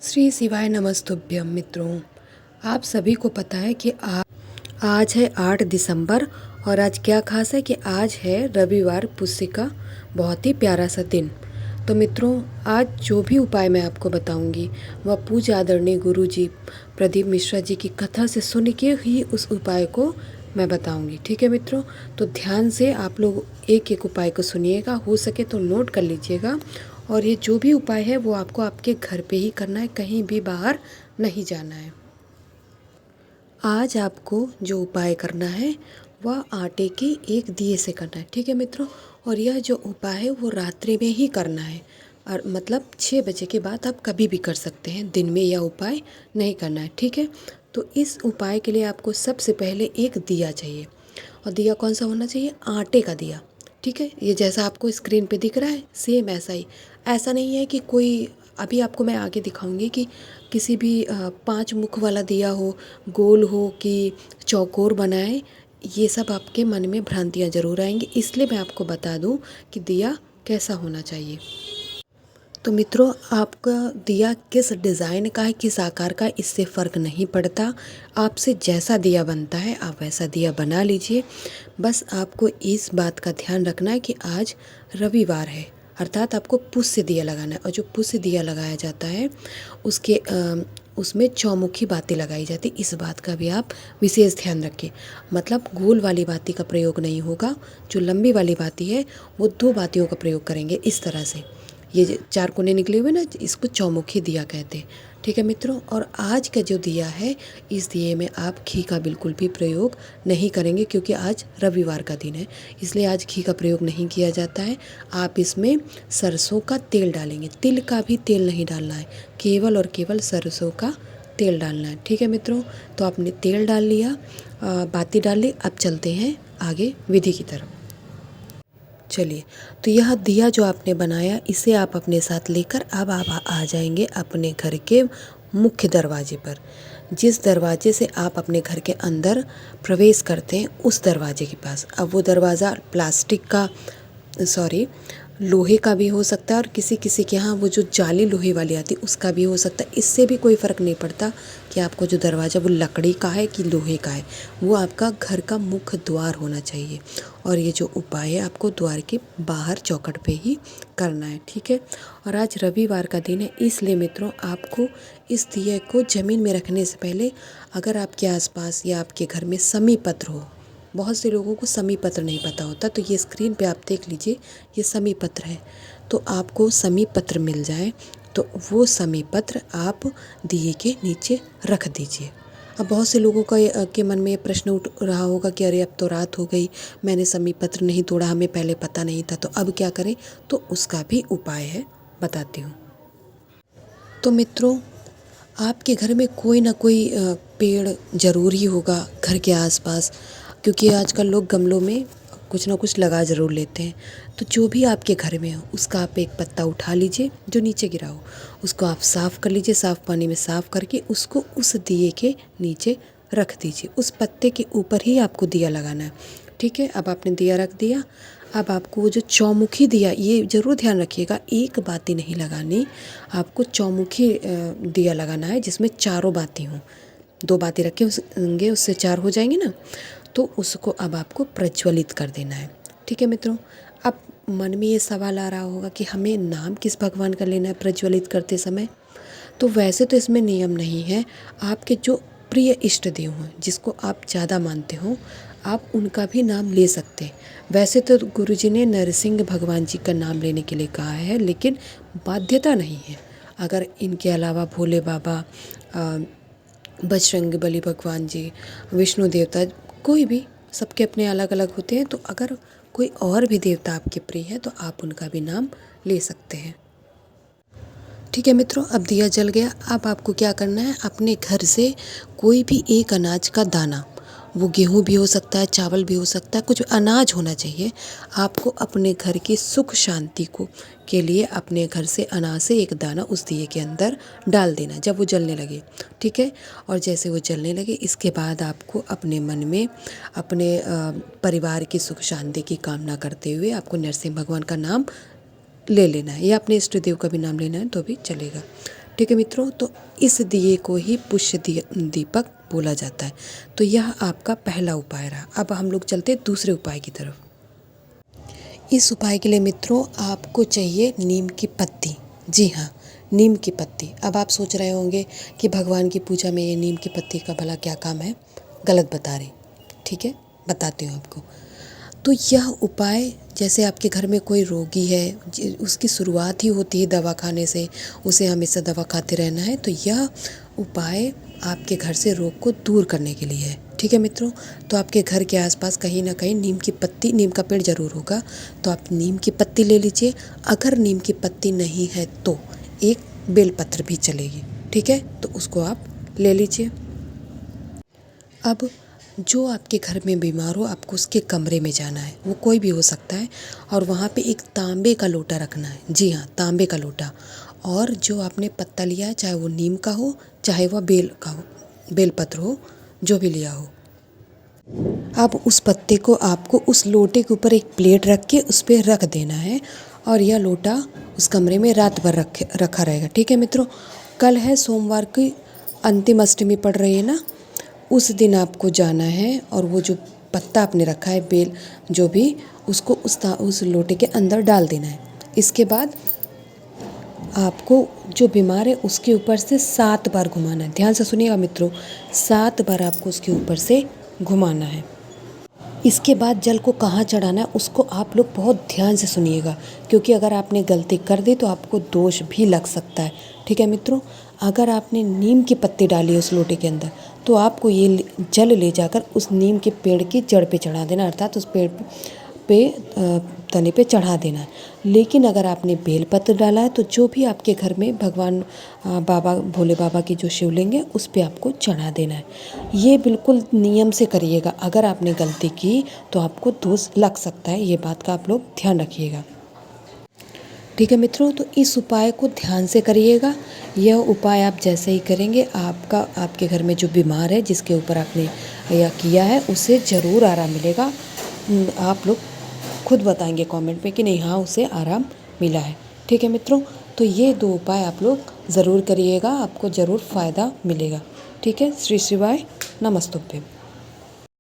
श्री शिवाय नमस्तुभ्यम मित्रों। आप सभी को पता है कि आज है 8 दिसंबर और आज क्या खास है कि आज है रविवार पुष्य का बहुत ही प्यारा सा दिन। तो मित्रों, आज जो भी उपाय मैं आपको बताऊंगी वह पूज्य आदरणीय गुरु जी प्रदीप मिश्रा जी की कथा से सुन के ही उस उपाय को मैं बताऊंगी। ठीक है मित्रों, तो ध्यान से आप लोग एक एक उपाय को सुनिएगा, हो सके तो नोट कर लीजिएगा। और ये जो भी उपाय है वो आपको आपके घर पे ही करना है, कहीं भी बाहर नहीं जाना है। आज आपको जो उपाय करना है वह आटे के एक दिए से करना है। ठीक है मित्रों, और यह जो उपाय है वो रात्रि में ही करना है, और मतलब 6 बजे के बाद आप कभी भी कर सकते हैं, दिन में यह उपाय नहीं करना है। ठीक है, तो इस उपाय के लिए आपको सबसे पहले एक दिया चाहिए, और दिया कौन सा होना चाहिए? आटे का दिया। ठीक है, ये जैसा आपको स्क्रीन पे दिख रहा है सेम ऐसा ही। ऐसा नहीं है कि कोई, अभी आपको मैं आगे दिखाऊंगी कि किसी भी 5 मुख वाला दिया हो, गोल हो कि चौकोर बनाए। ये सब आपके मन में भ्रांतियाँ जरूर आएंगी, इसलिए मैं आपको बता दूं कि दिया कैसा होना चाहिए। तो मित्रों, आपका दिया किस डिज़ाइन का है, किस आकार का, इससे फ़र्क नहीं पड़ता। आपसे जैसा दिया बनता है आप वैसा दिया बना लीजिए। बस आपको इस बात का ध्यान रखना है कि आज रविवार है, अर्थात आपको पुष्य दिया लगाना है। और जो पुष्य दिया लगाया जाता है उसके उसमें चौमुखी बाती लगाई जाती, इस बात का भी आप विशेष ध्यान रखें। मतलब गोल वाली बाती का प्रयोग नहीं होगा, जो लंबी वाली बाती है वो 2 बातियों का प्रयोग करेंगे इस तरह से। ये 4 कोने निकले हुए ना, इसको चौमुखी दिया कहते हैं। ठीक है मित्रों, और आज का जो दिया है इस दिए में आप घी का बिल्कुल भी प्रयोग नहीं करेंगे, क्योंकि आज रविवार का दिन है, इसलिए आज घी का प्रयोग नहीं किया जाता है। आप इसमें सरसों का तेल डालेंगे, तिल का भी तेल नहीं डालना है, केवल और केवल सरसों का तेल डालना है। ठीक है मित्रों, तो आपने तेल डाल लिया, बाती डाल ली। अब चलते हैं आगे विधि की तरफ। चलिए, तो यह दिया जो आपने बनाया इसे आप अपने साथ लेकर अब आप आ जाएंगे अपने घर के मुख्य दरवाजे पर। जिस दरवाजे से आप अपने घर के अंदर प्रवेश करते हैं उस दरवाजे के पास। अब वो दरवाज़ा प्लास्टिक का, सॉरी, लोहे का भी हो सकता है, और किसी किसी के यहाँ वो जो जाली लोहे वाली आती है उसका भी हो सकता है। इससे भी कोई फ़र्क नहीं पड़ता कि आपको जो दरवाज़ा वो लकड़ी का है कि लोहे का है, वो आपका घर का मुख्य द्वार होना चाहिए। और ये जो उपाय है आपको द्वार के बाहर चौखट पे ही करना है। ठीक है, और आज रविवार का दिन है, इसलिए मित्रों आपको इस दिए को ज़मीन में रखने से पहले, अगर आपके आसपास या आपके घर में समी पत्र हो, बहुत से लोगों को समी पत्र नहीं पता होता, तो ये स्क्रीन पे आप देख लीजिए, ये समी पत्र है। तो आपको समी पत्र मिल जाए तो वो समी पत्र आप दिए के नीचे रख दीजिए। अब बहुत से लोगों का के मन में ये प्रश्न उठ रहा होगा कि अरे अब तो रात हो गई, मैंने समी पत्र नहीं तोड़ा, हमें पहले पता नहीं था, तो अब क्या करें? तो उसका भी उपाय है, बताती हूँ। तो मित्रों, आपके घर में कोई ना कोई पेड़ ज़रूर ही होगा घर के आसपास, क्योंकि आजकल लोग गमलों में कुछ ना कुछ लगा ज़रूर लेते हैं। तो जो भी आपके घर में हो उसका आप एक पत्ता उठा लीजिए जो नीचे गिरा हो, उसको आप साफ़ कर लीजिए, साफ़ पानी में साफ़ करके उसको उस दिए के नीचे रख दीजिए। उस पत्ते के ऊपर ही आपको दिया लगाना है। ठीक है, अब आपने दिया रख दिया। अब आपको वो जो चौमुखी दिया, ये ज़रूर ध्यान रखिएगा, एक बाती नहीं लगानी, आपको चौमुखी दिया लगाना है जिसमें चारों बाती हों। 2 बाती रखे होंगे उससे 4 हो जाएंगे ना, तो उसको अब आपको प्रज्वलित कर देना है। ठीक है मित्रों, अब मन में ये सवाल आ रहा होगा कि हमें नाम किस भगवान का लेना है प्रज्वलित करते समय? तो वैसे तो इसमें नियम नहीं है, आपके जो प्रिय इष्ट देव हैं जिसको आप ज़्यादा मानते हो आप उनका भी नाम ले सकते हैं। वैसे तो गुरुजी ने नरसिंह भगवान जी का नाम लेने के लिए कहा है, लेकिन बाध्यता नहीं है। अगर इनके अलावा भोले बाबा, बजरंग बली भगवान जी, विष्णु देवता, कोई भी, सबके अपने अलग अलग होते हैं, तो अगर कोई और भी देवता आपके प्रिय है तो आप उनका भी नाम ले सकते हैं। ठीक है मित्रों, अब दिया जल गया। अब आपको क्या करना है, अपने घर से कोई भी एक अनाज का दाना, वो गेहूँ भी हो सकता है, चावल भी हो सकता है, कुछ अनाज होना चाहिए। आपको अपने घर की सुख शांति को के लिए अपने घर से अनाज से एक दाना उस दिए के अंदर डाल देना जब वो जलने लगे। ठीक है, और जैसे वो जलने लगे इसके बाद आपको अपने मन में अपने परिवार की सुख शांति की कामना करते हुए आपको नरसिंह भगवान का नाम ले लेना है, या अपने इष्ट देव का भी नाम लेना है तो भी चलेगा। ठीक है मित्रों, तो इस दिए को ही पुष्य दीपक बोला जाता है। तो यह आपका पहला उपाय रहा। अब हम लोग चलते हैं दूसरे उपाय की तरफ। इस उपाय के लिए मित्रों आपको चाहिए नीम की पत्ती। जी हाँ, नीम की पत्ती। अब आप सोच रहे होंगे कि भगवान की पूजा में ये नीम की पत्ती का भला क्या काम है। गलत बता रही। ठीक है, बताती हूँ आपको। तो यह उपाय, जैसे आपके घर में कोई रोगी है, उसकी शुरुआत ही होती है दवा खाने से, उसे हमेशा दवा खाते रहना है, तो यह उपाय आपके घर से रोग को दूर करने के लिए है। ठीक है मित्रों, तो आपके घर के आसपास कहीं ना कहीं नीम की पत्ती, नीम का पेड़ ज़रूर होगा, तो आप नीम की पत्ती ले लीजिए। अगर नीम की पत्ती नहीं है तो एक बेलपत्र भी चलेगी। ठीक है, तो उसको आप ले लीजिए। अब जो आपके घर में बीमार हो, आपको उसके कमरे में जाना है, वो कोई भी हो सकता है, और वहाँ पे एक तांबे का लोटा रखना है। जी हाँ, तांबे का लोटा। और जो आपने पत्ता लिया है, चाहे वो नीम का हो, चाहे वह बेल का हो, बेलपत्र हो, जो भी लिया हो, अब उस पत्ते को आपको उस लोटे के ऊपर एक प्लेट रख के उस पर रख देना है, और यह लोटा उस कमरे में रात भर रखा रहेगा। ठीक है मित्रों, कल है सोमवार की अंतिम अष्टमी पड़ रही है ना, उस दिन आपको जाना है और वो जो पत्ता आपने रखा है, बेल जो भी, उसको उस लोटे के अंदर डाल देना है। इसके बाद आपको जो बीमार है उसके ऊपर से 7 बार घुमाना है। ध्यान से सुनिएगा मित्रों, 7 बार आपको उसके ऊपर से घुमाना है। इसके बाद जल को कहाँ चढ़ाना है उसको आप लोग बहुत ध्यान से सुनिएगा, क्योंकि अगर आपने गलती कर दी तो आपको दोष भी लग सकता है। ठीक है मित्रों, अगर आपने नीम की पत्ती डाली है उस लोटे के अंदर, तो आपको ये जल ले जाकर उस नीम के पेड़ की जड़ पे चढ़ा देना, अर्थात उस पेड़ पे तने पे चढ़ा देना है। लेकिन अगर आपने बेलपत्र डाला है तो जो भी आपके घर में भगवान बाबा, भोले बाबा की जो शिवलिंग है, उस पे आपको चढ़ा देना है। ये बिल्कुल नियम से करिएगा। अगर आपने गलती की तो आपको दोष लग सकता है, ये बात का आप लोग ध्यान रखिएगा। ठीक है मित्रों, तो इस उपाय को ध्यान से करिएगा। यह उपाय आप जैसे ही करेंगे, आपके घर में जो बीमार है, जिसके ऊपर आपने यह किया है, उसे ज़रूर आराम मिलेगा। आप लोग खुद बताएंगे कमेंट में कि नहीं, हाँ उसे आराम मिला है। ठीक है मित्रों, तो ये 2 उपाय आप लोग ज़रूर करिएगा, आपको ज़रूर फ़ायदा मिलेगा। ठीक है, श्री शिवाय नमस्तुभ्यं।